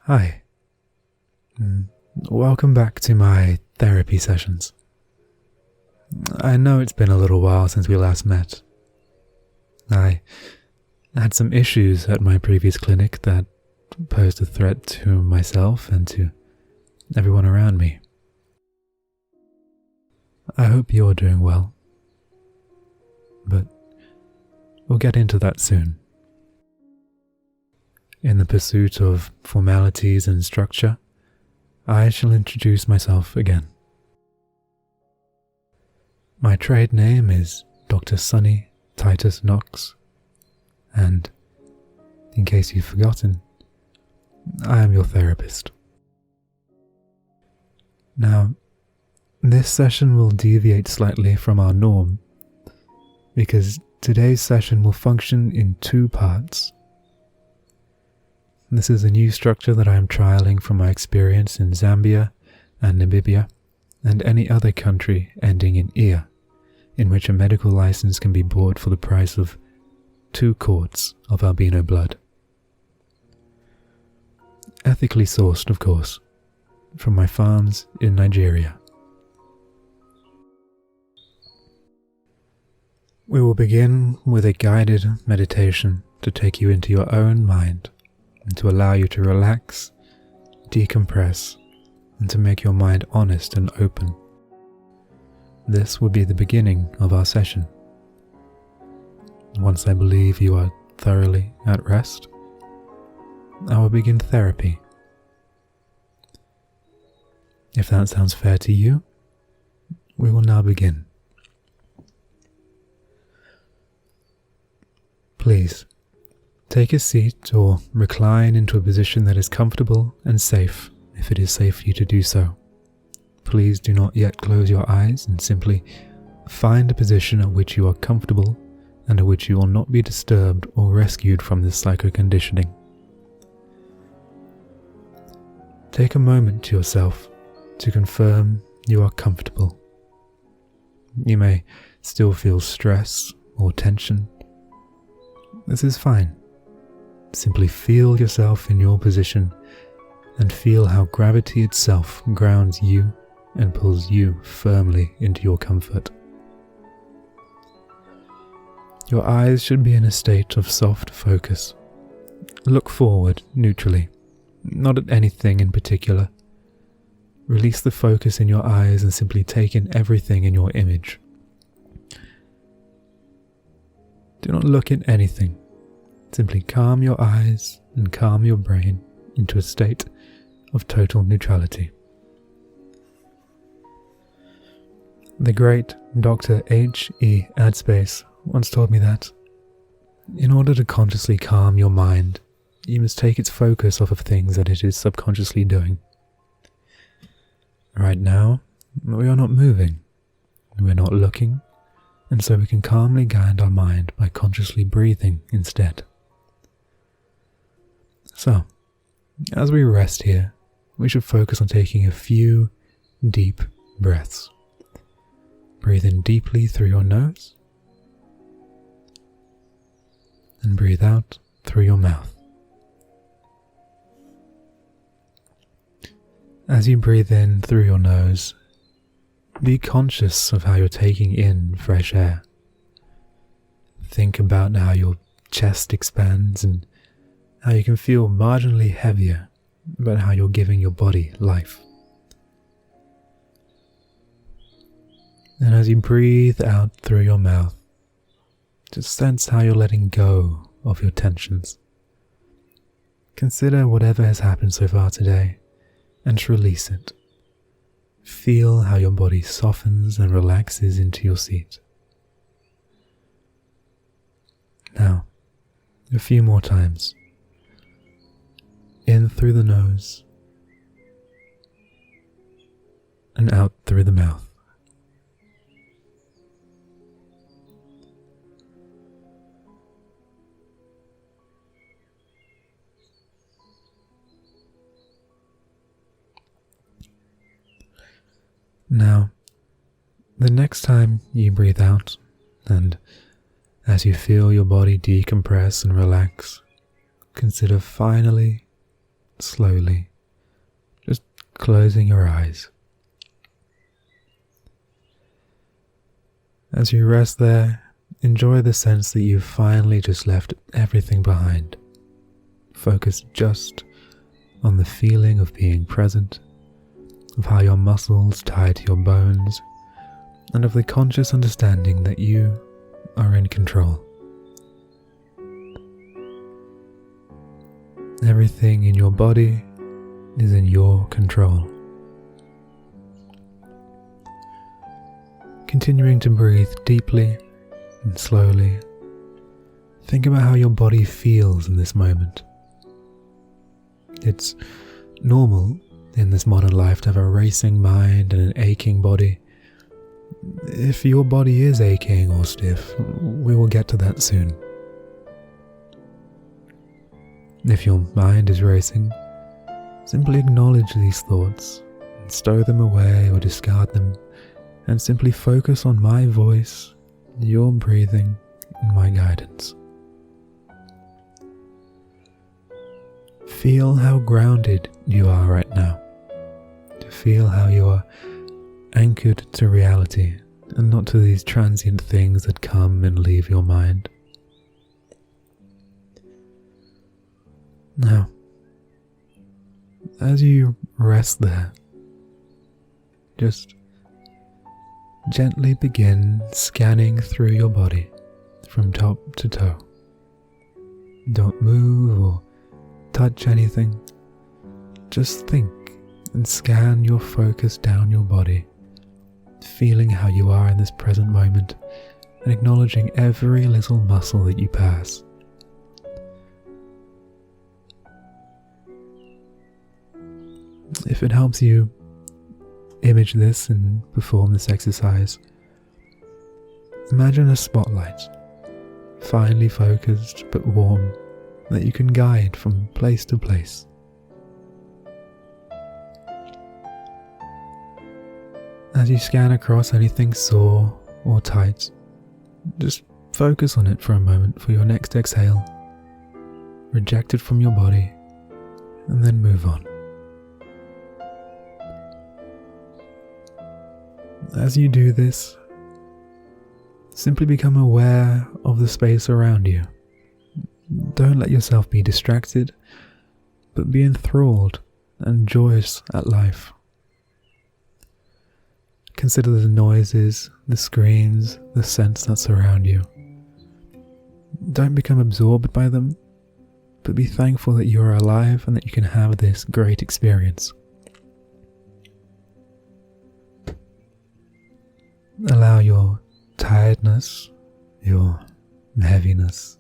Hi. Welcome back to my therapy sessions. I know it's been a little while since we last met. I had some issues at my previous clinic that posed a threat to myself and to everyone around me. I hope you're doing well, but we'll get into that soon. In the pursuit of formalities and structure, I shall introduce myself again. My trade name is Dr. Sonny Titus Knox, and in case you've forgotten, I am your therapist. Now, this session will deviate slightly from our norm, because today's session will function in two parts. This is a new structure that I am trialing from my experience in Zambia and Namibia and any other country ending in "-ia", in which a medical license can be bought for the price of 2 quarts of albino blood. Ethically sourced, of course, from my farms in Nigeria. We will begin with a guided meditation to take you into your own mind and to allow you to relax, decompress, and to make your mind honest and open. This will be the beginning of our session. Once I believe you are thoroughly at rest, I will begin therapy. If that sounds fair to you, we will now begin. Please, take a seat or recline into a position that is comfortable and safe if it is safe for you to do so. Please do not yet close your eyes and simply find a position at which you are comfortable and at which you will not be disturbed or rescued from this psycho-conditioning. Take a moment to yourself to confirm you are comfortable. You may still feel stress or tension. This is fine. Simply feel yourself in your position and feel how gravity itself grounds you and pulls you firmly into your comfort. Your eyes should be in a state of soft focus. Look forward neutrally, not at anything in particular. Release the focus in your eyes and simply take in everything in your image. Do not look at anything. Simply calm your eyes and calm your brain into a state of total neutrality. The great Dr. H.E. Adspace once told me that, in order to consciously calm your mind, you must take its focus off of things that it is subconsciously doing. Right now, we are not moving, we are not looking, and so we can calmly guide our mind by consciously breathing instead. So, as we rest here, we should focus on taking a few deep breaths. Breathe in deeply through your nose, and breathe out through your mouth. As you breathe in through your nose, be conscious of how you're taking in fresh air. Think about how your chest expands and how you can feel marginally heavier, but how you're giving your body life. And as you breathe out through your mouth, just sense how you're letting go of your tensions. Consider whatever has happened so far today and release it. Feel how your body softens and relaxes into your seat. Now, a few more times. In through the nose and out through the mouth. Now, the next time you breathe out, and as you feel your body decompress and relax, consider finally slowly, just closing your eyes. As you rest there, enjoy the sense that you've finally just left everything behind. Focus just on the feeling of being present, of how your muscles tie to your bones, and of the conscious understanding that you are in control. Everything in your body is in your control. Continuing to breathe deeply and slowly, think about how your body feels in this moment. It's normal in this modern life to have a racing mind and an aching body. If your body is aching or stiff, we will get to that soon. If your mind is racing, simply acknowledge these thoughts and stow them away or discard them, and simply focus on my voice, your breathing, and my guidance. Feel how grounded you are right now. To feel how you are anchored to reality and not to these transient things that come and leave your mind. Now, as you rest there, just gently begin scanning through your body from top to toe. Don't move or touch anything. Just think and scan your focus down your body, feeling how you are in this present moment and acknowledging every little muscle that you pass. If it helps you image this and perform this exercise, imagine a spotlight, finely focused but warm, that you can guide from place to place. As you scan across anything sore or tight, just focus on it for a moment for your next exhale. Reject it from your body, and then move on. As you do this, simply become aware of the space around you. Don't let yourself be distracted, but be enthralled and joyous at life. Consider the noises, the screams, the scents that surround you. Don't become absorbed by them, but be thankful that you are alive and that you can have this great experience. Allow your tiredness, your heaviness,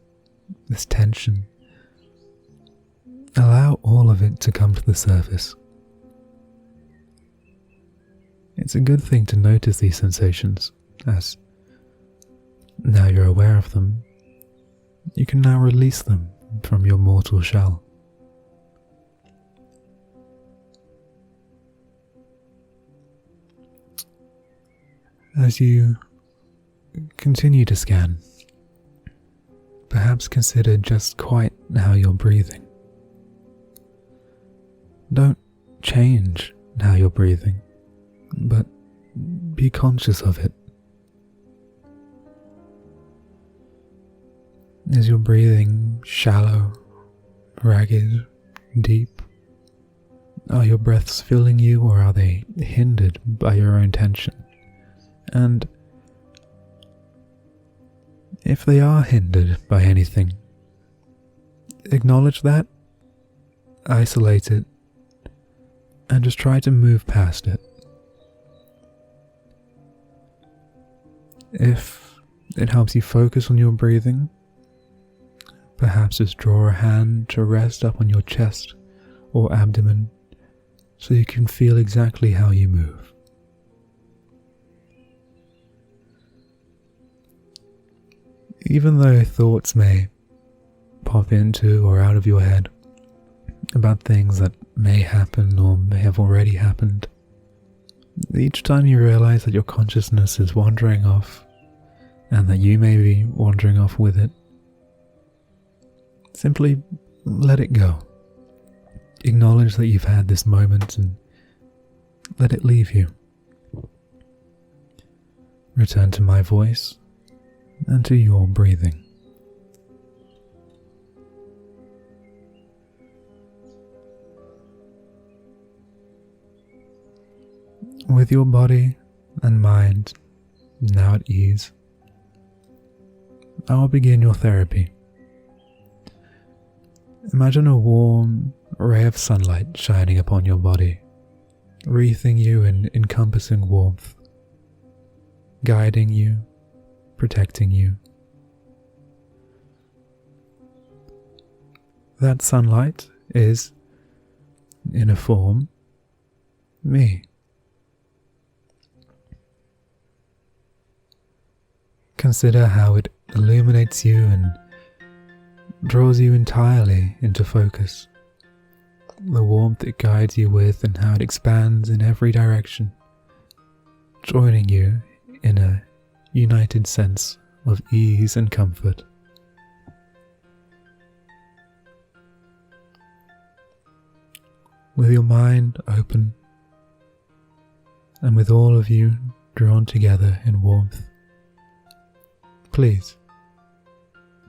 this tension, allow all of it to come to the surface. It's a good thing to notice these sensations, as now you're aware of them, you can now release them from your mortal shell. As you continue to scan, perhaps consider just quite how you're breathing. Don't change how you're breathing, but be conscious of it. Is your breathing shallow, ragged, deep? Are your breaths filling you, or are they hindered by your own tension? And if they are hindered by anything, acknowledge that, isolate it, and just try to move past it. If it helps you focus on your breathing, perhaps just draw a hand to rest up on your chest or abdomen so you can feel exactly how you move. Even though thoughts may pop into or out of your head about things that may happen or may have already happened, each time you realize that your consciousness is wandering off and that you may be wandering off with it, simply let it go acknowledge that you've had this moment and let it leave you. Return to my voice and to your breathing. With your body and mind now at ease, I will begin your therapy. Imagine a warm ray of sunlight shining upon your body, wreathing you in encompassing warmth, guiding you, protecting you. That sunlight is, in a form, me. Consider how it illuminates you and draws you entirely into focus. The warmth it guides you with and how it expands in every direction, joining you in a united sense of ease and comfort. With your mind open and with all of you drawn together in warmth, please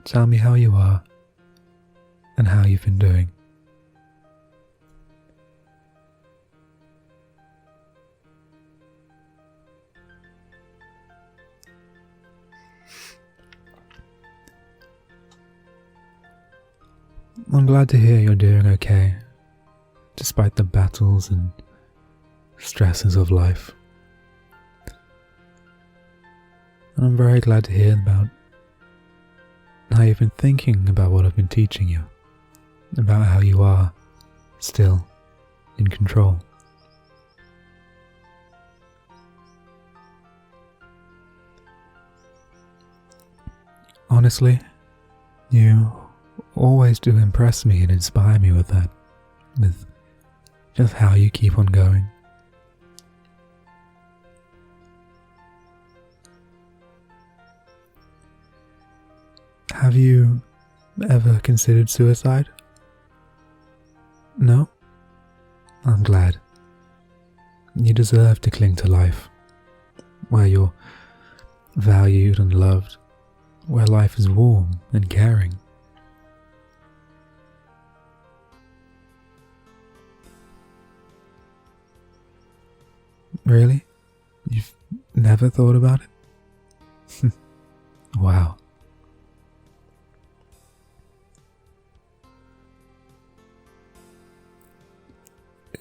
tell me how you are and how you've been doing. I'm glad to hear you're doing okay, despite the battles and stresses of life. And I'm very glad to hear about how you've been thinking about what I've been teaching you, about how you are still in control. Honestly, you always do impress me and inspire me with that, with just how you keep on going. Have you ever considered suicide? No? I'm glad. You deserve to cling to life, where you're valued and loved, where life is warm and caring. Really? You've never thought about it? Wow.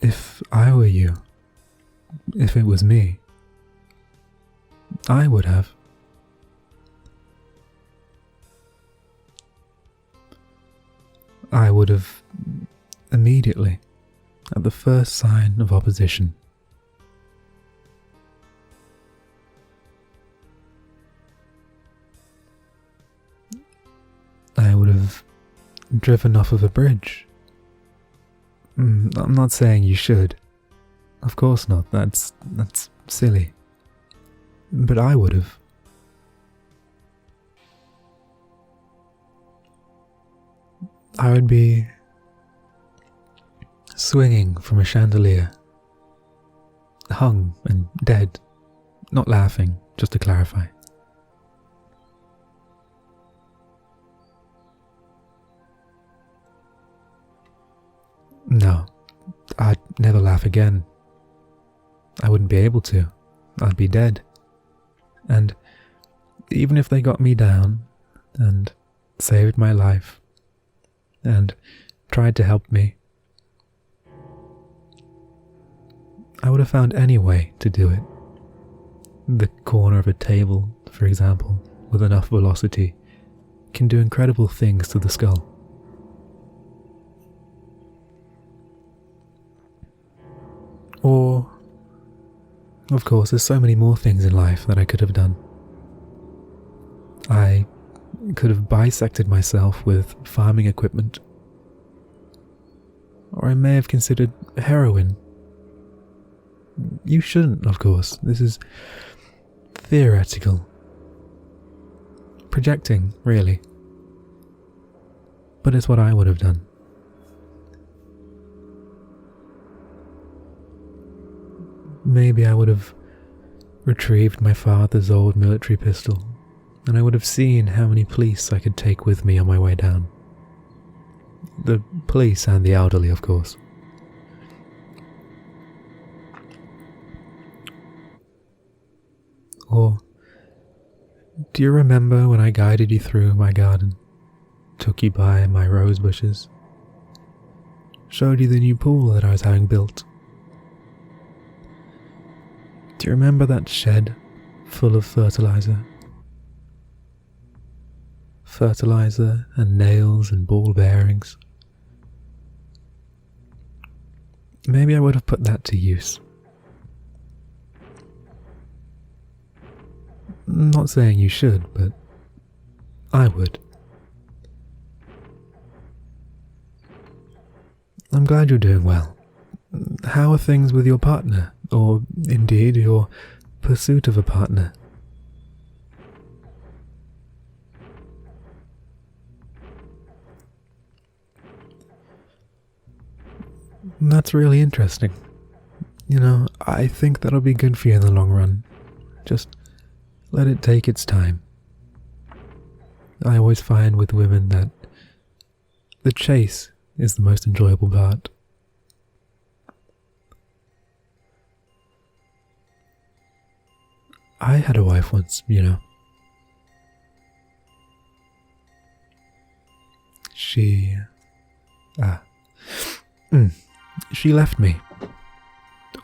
If I were you, if it was me, I would have. I would have immediately, at the first sign of opposition. I would have driven off of a bridge. I'm not saying you should. Of course not, that's silly. But I would have. I would be swinging from a chandelier, hung and dead, not laughing, just to clarify. No, I'd never laugh again. I wouldn't be able to. I'd be dead. And even if they got me down and saved my life and tried to help me, I would have found any way to do it. The corner of a table, for example, with enough velocity, can do incredible things to the skull. Or, of course, there's so many more things in life that I could have done. I could have bisected myself with farming equipment. Or I may have considered heroin. You shouldn't, of course. This is theoretical. Projecting, really. But it's what I would have done. maybe I would have retrieved my father's old military pistol, and I would have seen how many police I could take with me on my way down. The police and the elderly, of course. Or, do you remember when I guided you through my garden, took you by my rose bushes, showed you the new pool that I was having built? Do you remember that shed full of fertilizer? Fertilizer and nails and ball bearings. Maybe I would have put that to use. I'm not saying you should, but I would. I'm glad you're doing well. How are things with your partner, or indeed your pursuit of a partner? That's really interesting. You know, I think that'll be good for you in the long run. Just let it take its time. I always find with women that the chase is the most enjoyable part. I had a wife once, you know. She left me.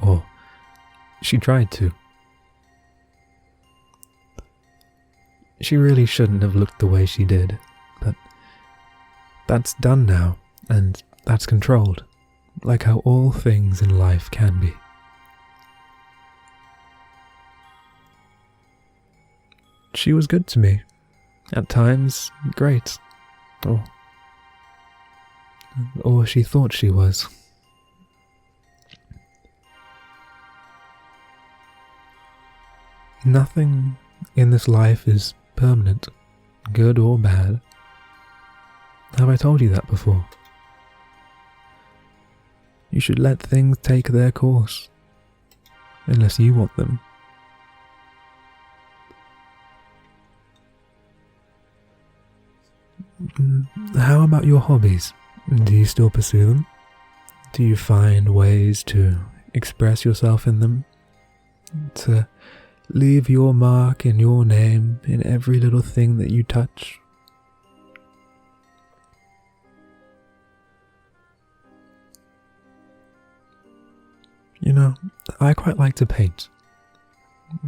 Or she tried to. She really shouldn't have looked the way she did, but that's done now, and that's controlled, like how all things in life can be. She was good to me. At times, great. Or she thought she was. Nothing in this life is permanent, good or bad. Have I told you that before? You should let things take their course, unless you want them. How about your hobbies? Do you still pursue them? Do you find ways to express yourself in them? To leave your mark and your name in every little thing that you touch? You know, I quite like to paint.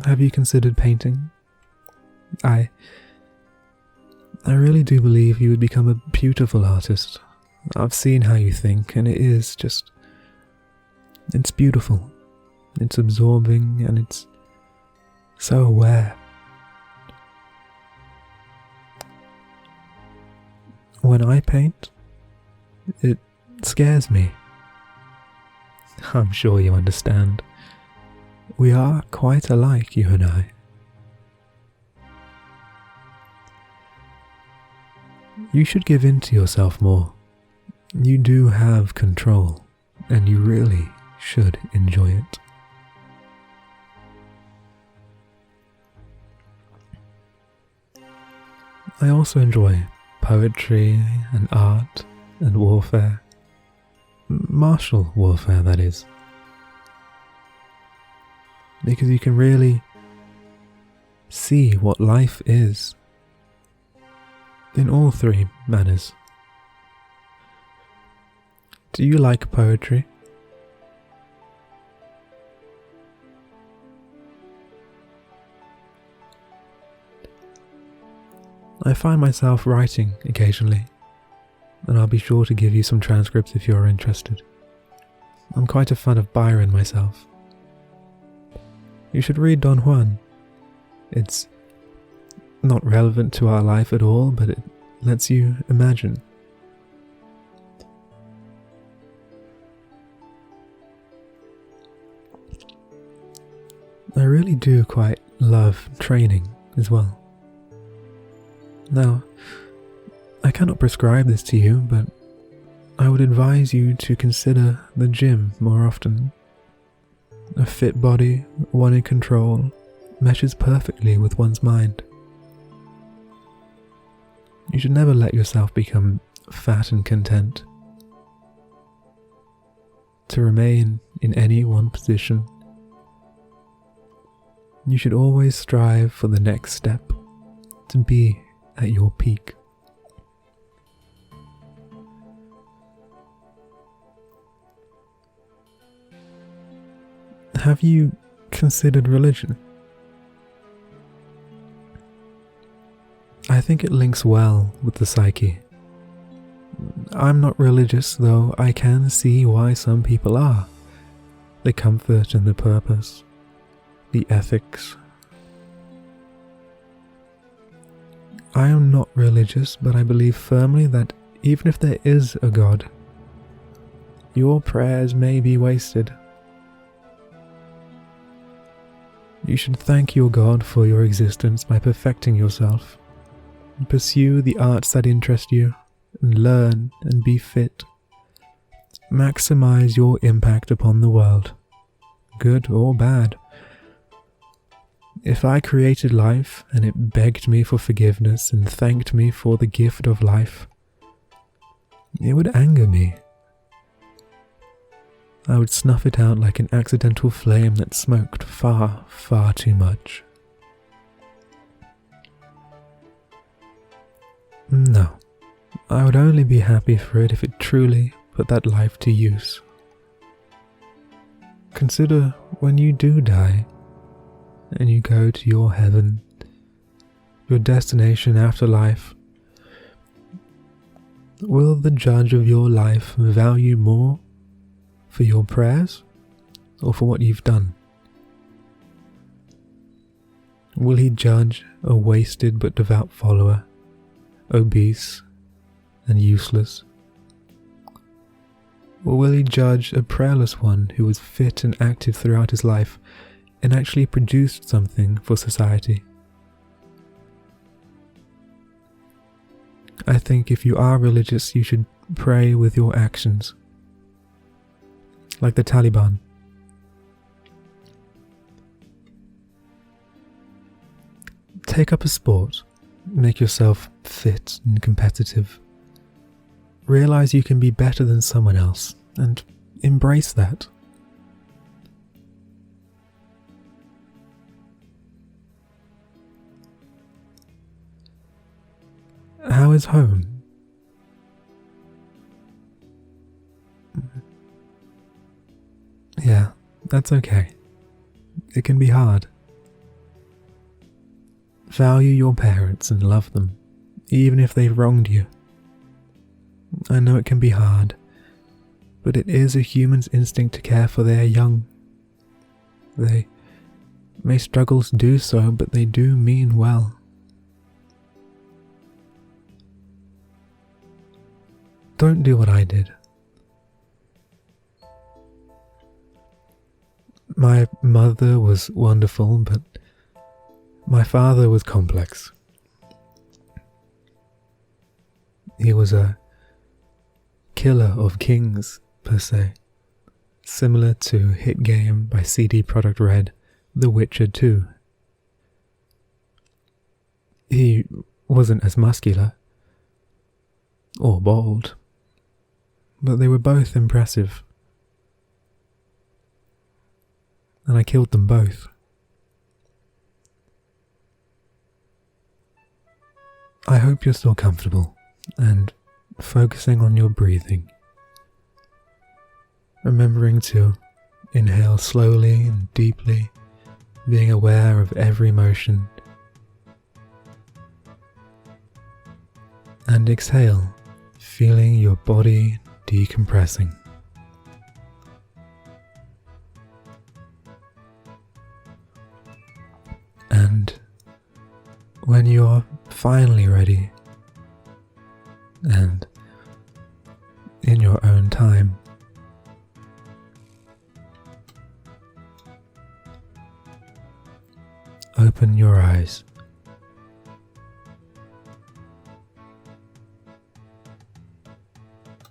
Have you considered painting? I really do believe you would become a beautiful artist. I've seen how you think, and it is just... it's beautiful. It's absorbing, and it's so aware. When I paint, it scares me. I'm sure you understand. We are quite alike, you and I. You should give in to yourself more. You do have control, and you really should enjoy it. I also enjoy poetry and art and warfare. Martial warfare, that is. Because you can really see what life is in all three manners. Do you like poetry? I find myself writing occasionally, and I'll be sure to give you some transcripts if you're interested. I'm quite a fan of Byron myself. You should read Don Juan. It's not relevant to our life at all, but it lets you imagine. I really do quite love training as well. Now, I cannot prescribe this to you, but I would advise you to consider the gym more often. A fit body, one in control, meshes perfectly with one's mind. You should never let yourself become fat and content. To remain in any one position, you should always strive for the next step, to be at your peak. Have you considered religion? I think it links well with the psyche. I'm not religious, though I can see why some people are. The comfort and the purpose, the ethics. I am not religious, but I believe firmly that even if there is a God, your prayers may be wasted. You should thank your God for your existence by perfecting yourself. Pursue the arts that interest you, and learn and be fit. Maximize your impact upon the world, good or bad. If I created life and it begged me for forgiveness and thanked me for the gift of life, it would anger me. I would snuff it out like an accidental flame that smoked far, far too much. No, I would only be happy for it if it truly put that life to use. Consider when you do die, and you go to your heaven, your destination after life. Will the judge of your life value more for your prayers or for what you've done? Will he judge a wasted but devout follower, obese and useless? Or will he judge a prayerless one who was fit and active throughout his life and actually produced something for society? I think if you are religious, you should pray with your actions. Like the Taliban. Take up a sport. Make yourself fit and competitive. Realize you can be better than someone else and embrace that. How is home? Yeah, that's okay. It can be hard. Value your parents and love them, even if they've wronged you. I know it can be hard, but it is a human's instinct to care for their young. They may struggle to do so, but they do mean well. Don't do what I did. My mother was wonderful, but my father was complex. He was a killer of kings, per se, similar to hit game by CD Projekt Red, The Witcher 2. He wasn't as muscular or bold, but they were both impressive. And I killed them both. I hope you're still comfortable and focusing on your breathing. Remembering to inhale slowly and deeply, being aware of every motion. And exhale, feeling your body decompressing. And when you're finally ready and in your own time, open your eyes.